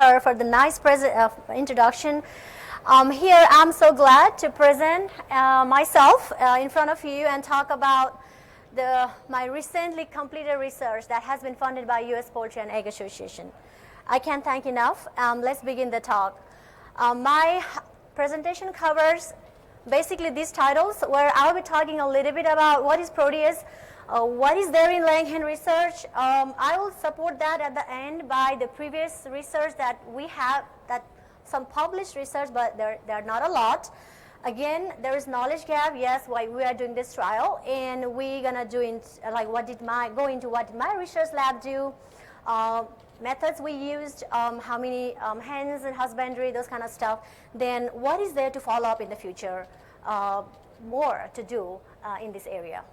her for the nice introduction. Here I'm so glad to present myself in front of you and talk about my recently completed research that has been funded by US Poultry and Egg Association. I can't thank enough. Let's begin the talk. My presentation covers basically these titles, where I'll be talking a little bit about what is Protease, what is there in laying hen research. I will support that at the end by the previous research that we have, that some published research, but there are not a lot. Again, there is knowledge gap, yes, why we are doing this trial, and we're gonna do what did my research lab do, methods we used, how many hens and husbandry, those kind of stuff. Then what is there to follow up in the future, more to do in this area.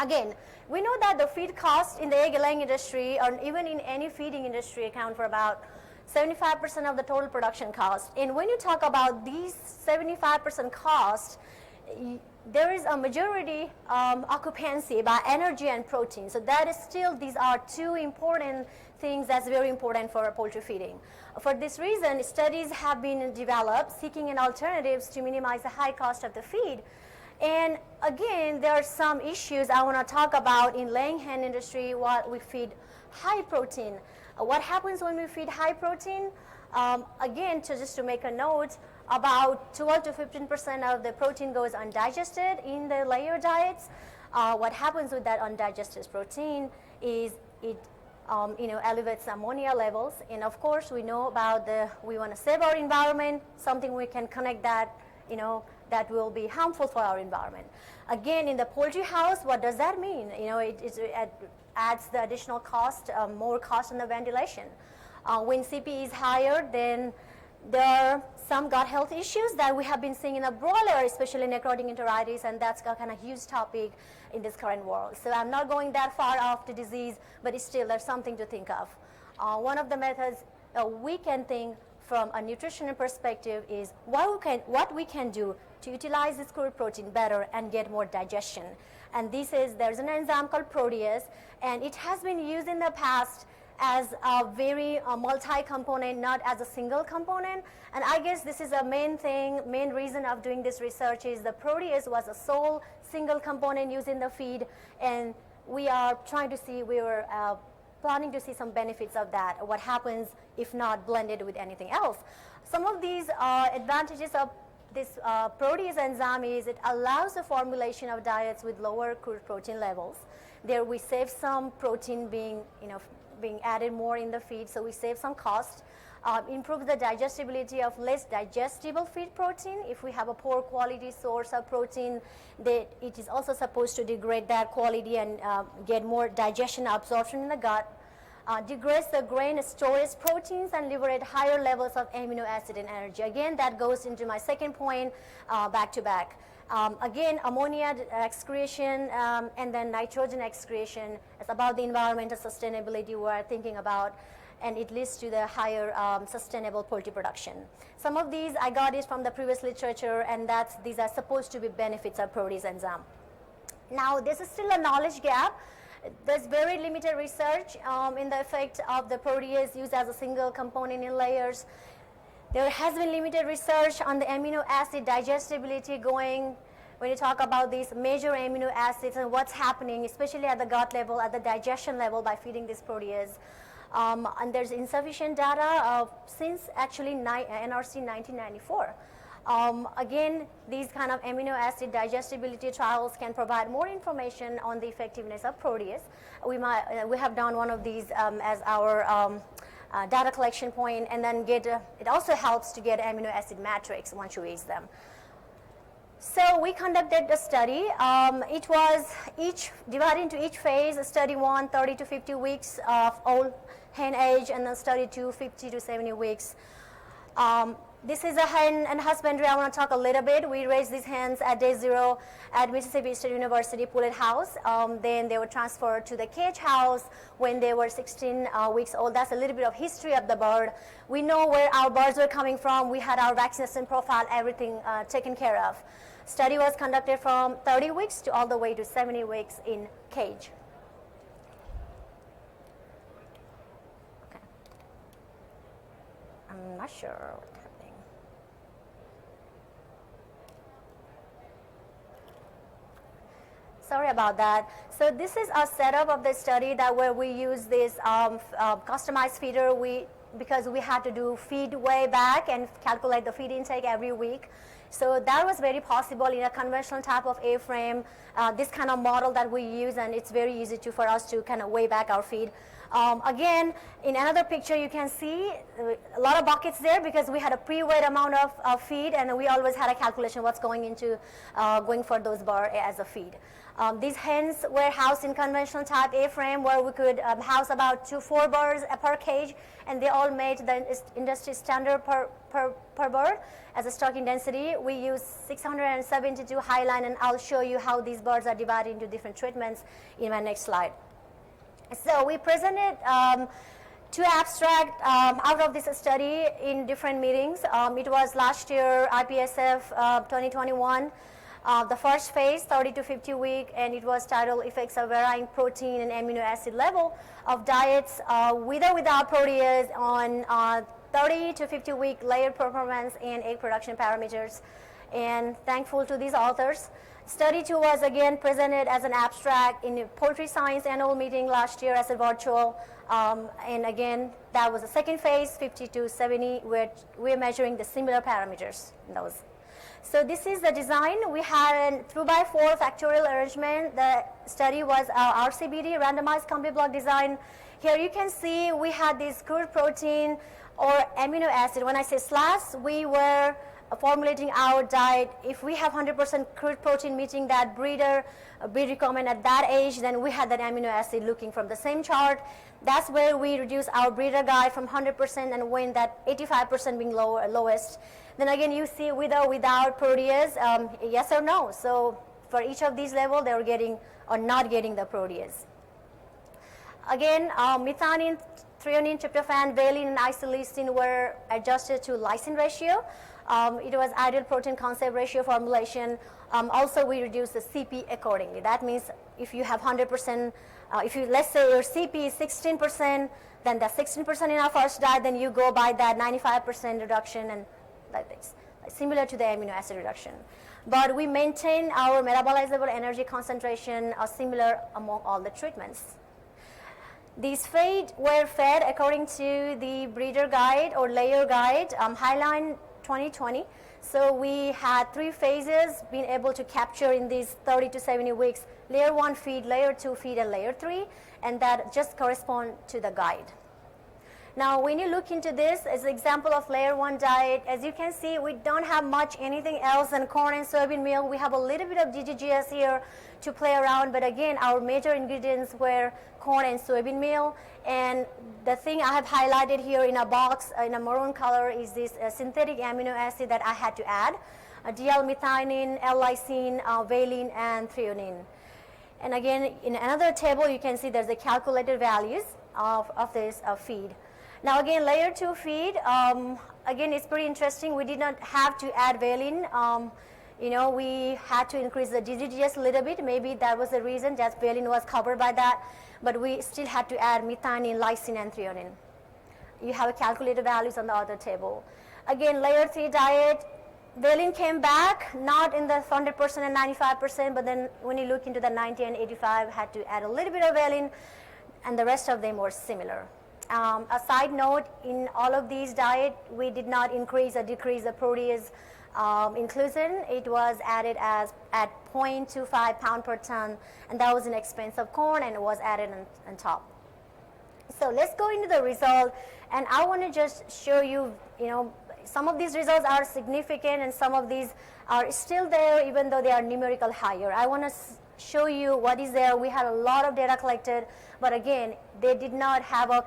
Again, we know that the feed cost in the egg laying industry, or even in any feeding industry, account for about 75% of the total production cost. And when you talk about these 75% cost, there is a majority occupancy by energy and protein. So that is still, these are two important things that's very important for poultry feeding. For this reason, studies have been developed seeking an alternatives to minimize the high cost of the feed. And again, there are some issues I want to talk about in laying hen industry while we feed high protein. What happens when we feed high protein? Again, just to make a note, about 12 to 15% of the protein goes undigested in the layer diets. What happens with that undigested protein is it elevates ammonia levels. And of course, we know about we want to save our environment, something we can connect that, that will be harmful for our environment. Again, in the poultry house, what does that mean? It adds the additional cost, more cost on the ventilation. When CP is higher, then there are some gut health issues that we have been seeing in the broiler, especially necrotic enteritis, and that's a kind of huge topic in this current world. So I'm not going that far off the disease, but still there's something to think of. One of the methods we can think from a nutritional perspective is what we can do to utilize this crude protein better and get more digestion. And there's an enzyme called Protease, and it has been used in the past as a very multi-component, not as a single component. And I guess this is a main reason of doing this research is the Protease was a sole single component used in the feed, and we are planning to see some benefits of that. What happens if not blended with anything else? Some of these advantages of this Protease enzyme is it allows the formulation of diets with lower crude protein levels. There we save some protein being added more in the feed, so we save some cost. Improves the digestibility of less digestible feed protein. If we have a poor quality source of protein, it is also supposed to degrade that quality and get more digestion absorption in the gut. Degrades the grain storage proteins and liberate higher levels of amino acid and energy. Again, that goes into my second point, back to back. Again, ammonia excretion and then nitrogen excretion. It's about the environmental sustainability we're thinking about, and it leads to the higher sustainable poultry production. Some of these I got it from the previous literature, and these are supposed to be benefits of Protease enzyme. Now, this is still a knowledge gap. There's very limited research in the effect of the Protease used as a single component in layers. There has been limited research on the amino acid digestibility going when you talk about these major amino acids and what's happening, especially at the gut level, at the digestion level by feeding this Protease. And there's insufficient data since actually NRC 1994. Again, these kind of amino acid digestibility trials can provide more information on the effectiveness of Protease. We have done one of these as our data collection point, and then it also helps to get amino acid matrix once you use them. So we conducted the study. It was divided into each phase. Study 1, 30 to 50 weeks of old hen age, and then study 2, 50 to 70 weeks. This is a hen and husbandry. I want to talk a little bit. We raised these hens at day 0 at Mississippi State University Pullet House. Then they were transferred to the cage house when they were 16 weeks old. That's a little bit of history of the bird. We know where our birds were coming from. We had our vaccination profile, everything taken care of. Study was conducted from 30 weeks to all the way to 70 weeks in cage. I'm not sure what's happening. Sorry about that. So this is a setup of the study that where we use this customized feeder. Because we had to do feed way back and calculate the feed intake every week. So that was very possible in a conventional type of A-frame, this kind of model that we use, and it's very easy for us to kind of weigh back our feed. Again, in another picture you can see a lot of buckets there because we had a pre-weighed amount of feed, and we always had a calculation what's going for those birds as a feed. These hens were housed in conventional type A-frame where we could house about 2 to 4 birds per cage, and they all made the industry standard per bird as a stocking density. We use 672 highline, and I'll show you how these birds are divided into different treatments in my next slide. So we presented 2 abstracts out of this study in different meetings. It was last year IPSF 2021. The first phase, 30 to 50 week, and it was titled Effects of Varying Protein and Amino Acid Level of Diets with or without Protease on 30 to 50 week layered performance and egg production parameters. And thankful to these authors. Study 2 was again presented as an abstract in the Poultry Science annual meeting last year as a virtual. And again, that was the second phase, 50 to 70, where we're measuring the similar parameters in those. So this is the design. We had a 3x4 factorial arrangement. The study was RCBD, randomized complete block design. Here you can see we had this crude protein or amino acid. When I say slash, we were formulating our diet. If we have 100% crude protein meeting that breed recommend at that age, then we had that amino acid looking from the same chart. That's where we reduce our breeder guide from 100% and win that 85% being lowest. Then again, you see with or without protease, yes or no. So for each of these levels, they were getting or not getting the protease. Again, methionine, threonine, tryptophan, valine, and isoleucine were adjusted to lysine ratio. It was ideal protein concept ratio formulation. Also, we reduced the CP accordingly. That means if you have 100%, let's say your CP is 16%, then the 16% in our first diet, then you go by that 95% reduction and like this, similar to the amino acid reduction. But we maintain our metabolizable energy concentration similar among all the treatments. These feed were fed according to the breeder guide or layer guide, Highline 2020. So we had 3 phases being able to capture in these 30 to 70 weeks, layer 1 feed, layer 2 feed, and layer 3, and that just correspond to the guide. Now, when you look into this as an example of layer 1 diet, as you can see, we don't have much anything else than corn and soybean meal. We have a little bit of DGGS here to play around, but again, our major ingredients were corn and soybean meal. And the thing I have highlighted here in a box in a maroon color is this synthetic amino acid that I had to add, DL-methionine, L-lysine, valine, and threonine. And again, in another table, you can see there's the calculated values of this feed. Now again, layer 2 feed, again, it's pretty interesting. We did not have to add valine. We had to increase the DGGS a little bit. Maybe that was the reason that valine was covered by that. But we still had to add methionine, lysine, and threonine. You have calculated values on the other table. Again, layer 3 diet, valine came back, not in the 100% and 95%, but then when you look into the 90 and 85, had to add a little bit of valine, and the rest of them were similar. A side note, in all of these diets, we did not increase or decrease the protease inclusion. It was added at 0.25 pound per ton, and that was an expense of corn, and it was added on top. So let's go into the result, and I want to just show you, some of these results are significant, and some of these are still there, even though they are numerical higher. I want to show you what is there. We had a lot of data collected, but again, they did not have a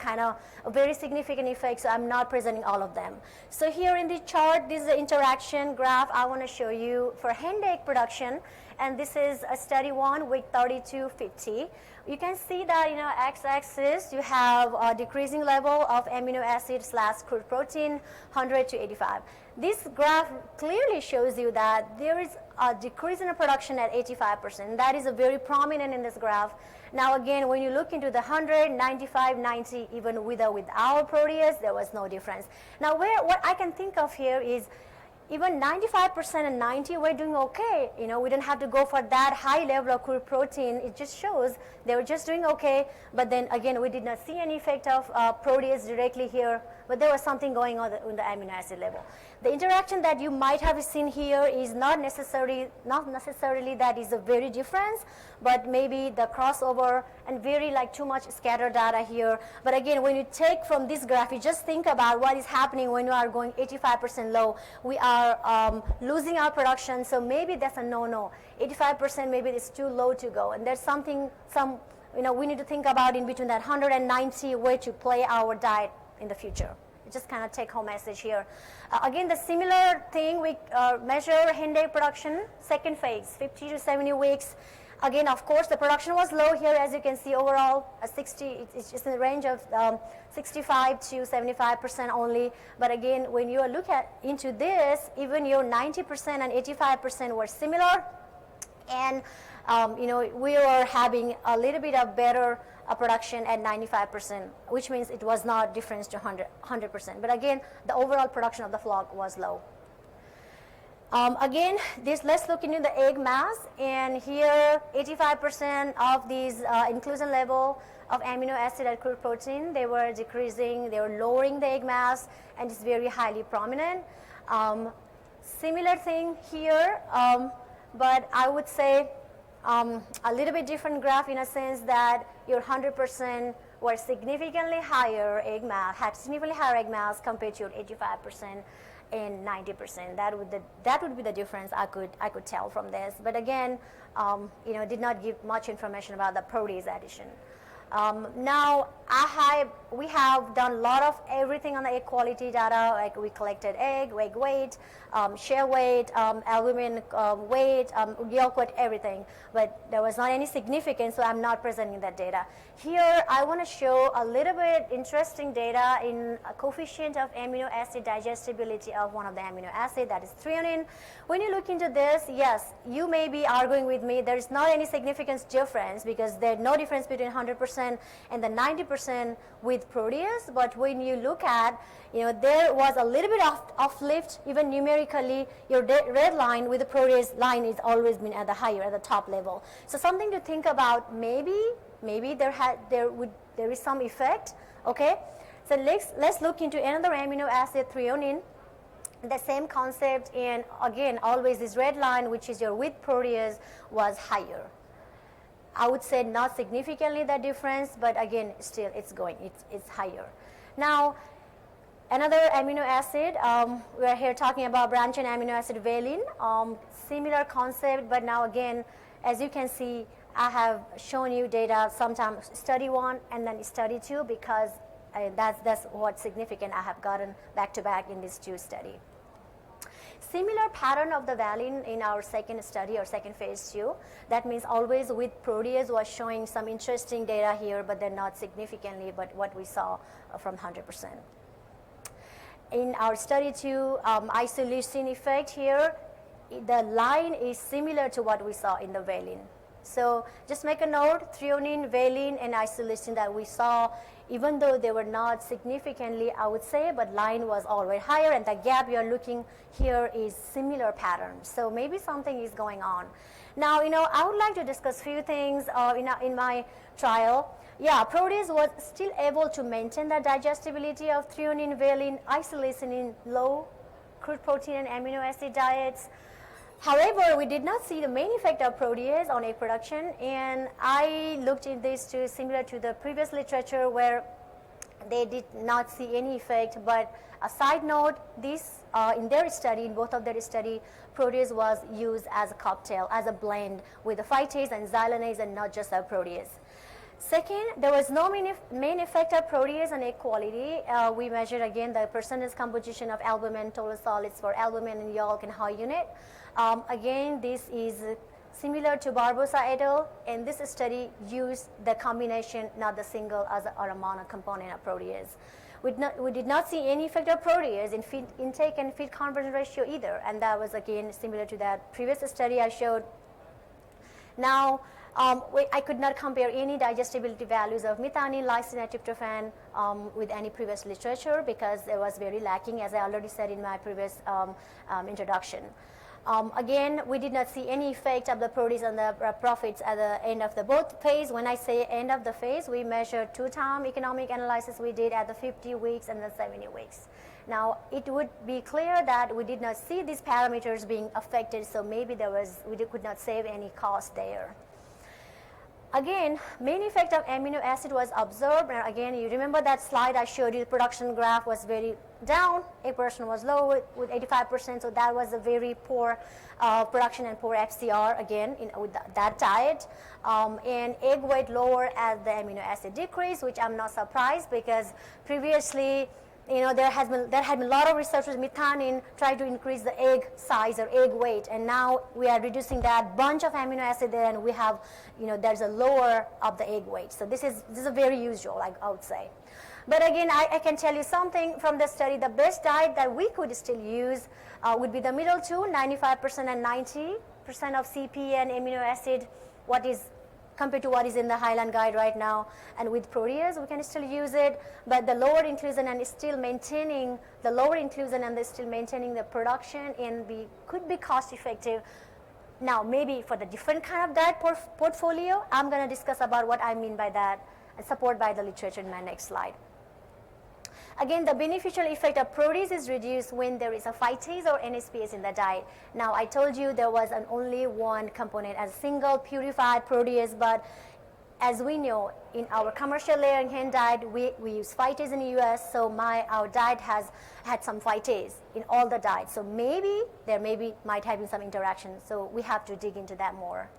very significant effect, so I'm not presenting all of them. So here in the chart, this is the interaction graph I want to show you for hen egg production, and this is a study 1, week 30 to 50. You can see that, x-axis, you have a decreasing level of amino acid / crude protein, 100 to 85. This graph clearly shows you that there is a decrease in the production at 85%. That is a very prominent in this graph. Now again, when you look into the 100, 95, 90, even with or without Protease, there was no difference. Now what I can think of here is even 95% and 90, we're doing okay. You know, we didn't have to go for that high level of crude protein. It just shows they were just doing okay. But then again, we did not see any effect of Protease directly here. But there was something going on in the amino acid level. The interaction that you might have seen here is not necessarily that is a very difference, but maybe the crossover and very like too much scattered data here. But again, when you take from this graph, you just think about what is happening when you are going 85% low. We are losing our production, so maybe that's a no-no. 85% maybe it's too low to go, and there's we need to think about in between that 190 way to play our diet in the future. Just kind of take home message here. Again, the similar thing, we measure hen day production, second phase, 50 to 70 weeks. Again, of course, the production was low here, as you can see overall, it's just in the range of 65 to 75% only. But again, when you look into this, even your 90% and 85% were similar. And we were having a little bit of better production at 95%, which means it was not difference to 100%. But again, the overall production of the flock was low. Again, let's look into the egg mass, and here 85% of these inclusion level of amino acid and crude protein, they were decreasing, they were lowering the egg mass, and it's very highly prominent. Similar thing here, but I would say a little bit different graph in a sense that your 100% were significantly higher egg mass, had significantly higher egg mass compared to your 85% and 90%. That would be the difference I could tell from this. But again, did not give much information about the Protease addition. Now, we have done a lot of everything on the egg quality data, like we collected egg weight, shell weight, albumin weight, yolk weight, everything. But there was not any significance, so I'm not presenting that data. Here, I want to show a little bit interesting data in a coefficient of amino acid digestibility of one of the amino acid, that is threonine. When you look into this, yes, you may be arguing with me, there is not any significance difference because there's no difference between 100% and the 90% with Protease. But when you look at, there was a little bit of uplift, even numerically. Your red line with the Protease line is always been at the top level. So something to think about. Maybe there is some effect. Okay, so let's look into another amino acid, threonine. The same concept, and again, always this red line, which is your with Protease, was higher. I would say not significantly the difference, but again, still it's higher. Now, another amino acid, we are here talking about branched-chain amino acid valine. Similar concept, but now again, as you can see, I have shown you data sometimes study 1 and then study 2 because that's what's significant I have gotten back to back in these 2 studies. Similar pattern of the valine in our second study or second phase 2. That means always with Protease was showing some interesting data here, but then not significantly, but what we saw from 100%. In our study 2, isoleucine effect here, the line is similar to what we saw in the valine. So just make a note, threonine, valine, and isoleucine that we saw, even though they were not significantly, I would say, but line was already higher, and the gap you're looking here is similar pattern. So maybe something is going on. Now, I would like to discuss a few things in my trial. Yeah, Protease was still able to maintain the digestibility of threonine, valine, isoleucine in low crude protein and amino acid diets. However, we did not see the main effect of Protease on egg production, and I looked in this too, similar to the previous literature where they did not see any effect. But a side note, this in both of their study, Protease was used as a cocktail, as a blend with the phytase and xylanase and not just a Protease. Second, there was no main effect of Protease on egg quality. We measured again the percentage composition of albumin, total solids for albumin and yolk and high unit. Again, this is similar to Barbosa et al. And this study used the combination, not the single or a mono component of Protease. We did not see any effect of protease in feed intake and feed conversion ratio either, and that was again similar to that previous study I showed. Now, I could not compare any digestibility values of methionine, lysine, and tryptophan with any previous literature because it was very lacking, as I already said in my previous introduction. Again, we did not see any effect of the protease on the profits at the end of the both phase. When I say end of the phase, we measured 2-time economic analysis we did at the 50 weeks and the 70 weeks. Now, it would be clear that we did not see these parameters being affected, so maybe we could not save any cost there. Again, main effect of amino acid was observed, and again, you remember that slide I showed you, the production graph was very down, egg production was low with 85%, so that was a very poor production and poor FCR again with that diet. And egg weight lower as the amino acid decreased, which I'm not surprised because previously, there had been a lot of researchers with methionine try to increase the egg size or egg weight, and now we are reducing that bunch of amino acid there, and we have, there's a lower of the egg weight. So this is a very usual, I would say. But again, I can tell you something from the study. The best diet that we could still use would be the middle two, 95% and 90% of CP and amino acid, compared to what is in the Highland Guide right now. And with protease, we can still use it, but the lower inclusion and still maintaining the production and could be cost effective. Now, maybe for the different kind of diet portfolio, I'm going to discuss about what I mean by that and support by the literature in my next slide. Again, the beneficial effect of protease is reduced when there is a phytase or NSPS in the diet. Now, I told you there was only one component as a single purified protease, but as we know, in our commercial layering hen diet, we use phytase in the US, so our diet has had some phytase in all the diets. So maybe there might have been some interaction, so we have to dig into that more.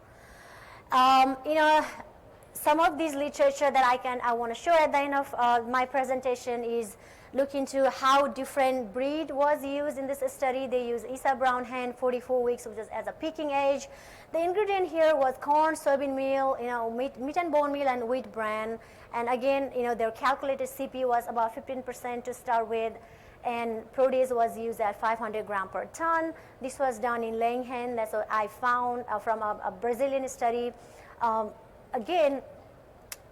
Some of these literature that I want to show at the end of my presentation is look into how different breed was used in this study. They used Isa brown hen, 44 weeks, which is as a peaking age. The ingredient here was corn, soybean meal, meat and bone meal, and wheat bran. And again, their calculated CP was about 15% to start with, and protease was used at 500 gram per ton. This was done in laying hen. That's what I found from a Brazilian study. Again,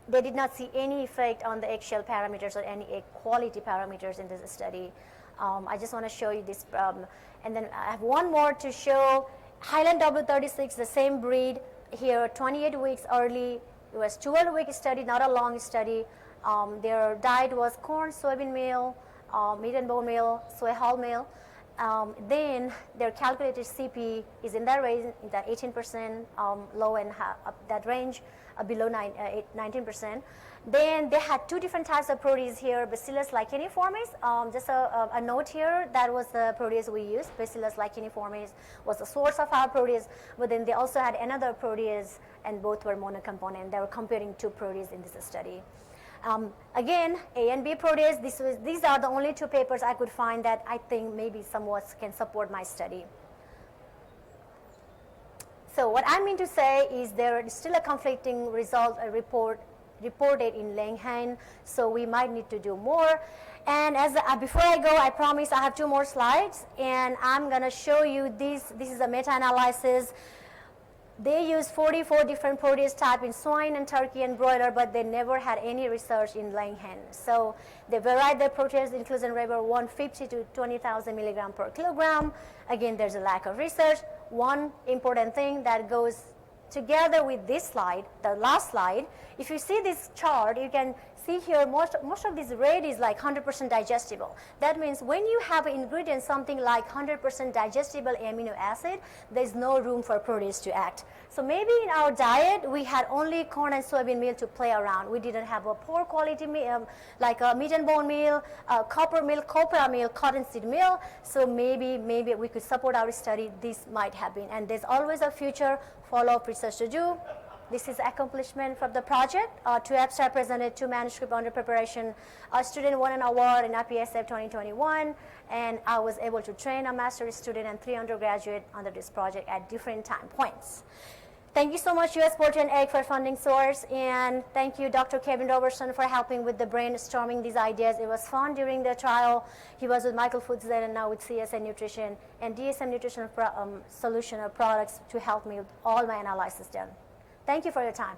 they did not see any effect on the eggshell parameters or any egg quality parameters in this study. I just want to show you this. And then I have one more to show. Highland W36, the same breed here, 28 weeks early. It was 12-week study, not a long study. Their diet was corn, soybean meal, meat and bone meal, soy hull meal. Then their calculated CP is in that range, that 18% low and that range, below 19%. Then they had two different types of protease here, Bacillus licheniformis. Just a note here, that was the protease we used. Bacillus licheniformis was the source of our protease, but then they also had another protease, and both were monocomponent. They were comparing two protease in this study. Again, A and B protease, these are the only two papers I could find that I think maybe somewhat can support my study. So what I mean to say is there is still a conflicting result reported in laying hen, so we might need to do more. And before I go, I promise I have 2 more slides, and I'm going to show you this. This is a meta-analysis. They used 44 different protease types in swine and turkey and broiler, but they never had any research in laying hen. So they varied their protease inclusion rate from 150 to 20,000 milligram per kilogram. Again, there's a lack of research. One important thing that goes together with this slide, the last slide, if you see this chart, you can see here most of this red is like 100% digestible. That means when you have an ingredient, something like 100% digestible amino acid, there's no room for protease to act. So maybe in our diet, we had only corn and soybean meal to play around. We didn't have a poor quality meal, like a meat and bone meal, copra meal, cottonseed meal. So maybe we could support our study. This might have been. And there's always a future follow-up research to do. This is accomplishment from the project. 2 abstracts presented, 2 manuscripts under preparation. A student won an award in IPSF 2021, and I was able to train a master's student and 3 undergraduates under this project at different time points. Thank you so much, US Poultry and Egg, for funding source, and thank you, Dr. Kevin Robertson, for helping with the brainstorming these ideas. It was fun during the trial. He was with Michael Foods then, and now with CSN Nutrition and DSM Nutrition Solution of products to help me with all my analysis done. Thank you for your time.